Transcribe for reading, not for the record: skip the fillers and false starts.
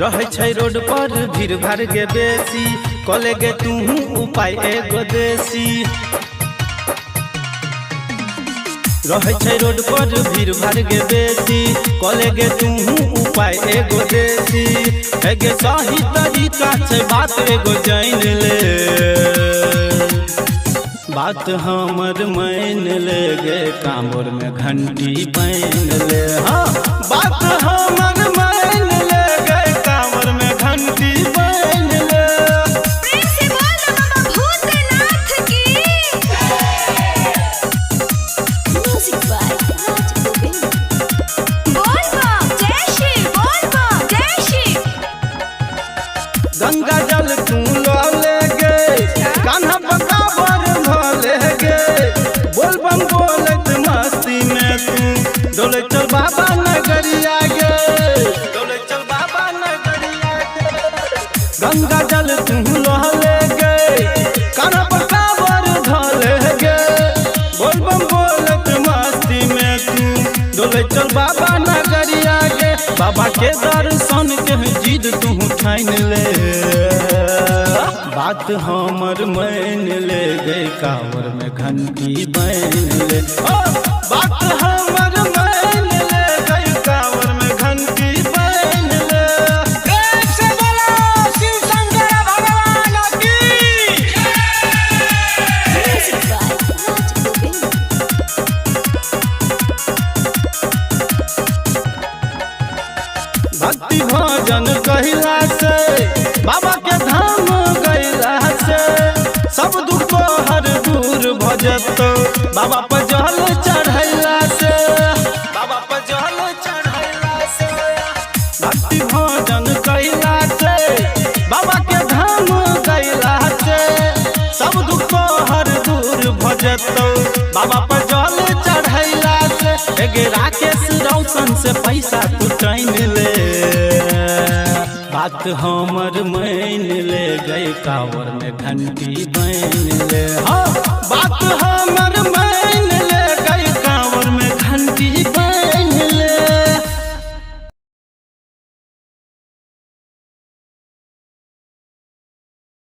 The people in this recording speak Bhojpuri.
रहे छै रोड पर भीड़ भाड़ के बेसी कले गे तू उपाय एगो देसी। रहे छै रोड पर भीड़ भाड़ के बेसी कले गे तू उपाय एगो देसी। एगे सही तरीका छै बात एगो जान ले, बात हमर मान ले गे कांवर में घंटी पहन ले। हाँ बात हमर मान ले गे कांवर में घंटी पहन ले। प्रेम से बोल बाबा भूतनाथ की। म्यूजिक बाय राज गोविंद। बोल बम जय श्री, बोल बम जय श्री। गंगा जल तू लो ले गे कान्हा बकावर भले गे। बोल बम बोलत मस्ती में तू डोले चल बाबा नगरिया गे, डोले चल बाबा नगरिया गे। गंगा जल तू लो ले गे कान्हा बकावर भले गे। बोल बम बोलत मस्ती में तू डोले चल बाबा नगरिया गे। बाबा के दर्शन के जिद तू ठान ले, बात हमर मान ले गे कांवर में घंटी बन ले। बात हमर मान ले गे कांवर में घंटी बन ले। प्रेम से बोलो शिव शंकर भगवान की। म्यूजिक बाय राज गोविंद। भक्ति भजन कहिला से बाबा के धाम गैला से सब दुख तो हर दूर भजत। बाबा पर जल चढ़ैला से, बाबा पर जल चढ़ैला से। भक्ति भजन कहिला से बाबा के धाम गैला से सब दुख तो हर दूर भजत। बाबा पर जल चढ़ैला से एगे राकेश रोशन से पैसा तू टाइन ले, बात हमर मान ले गए कांवर में घंटी बन ले। हाँ बात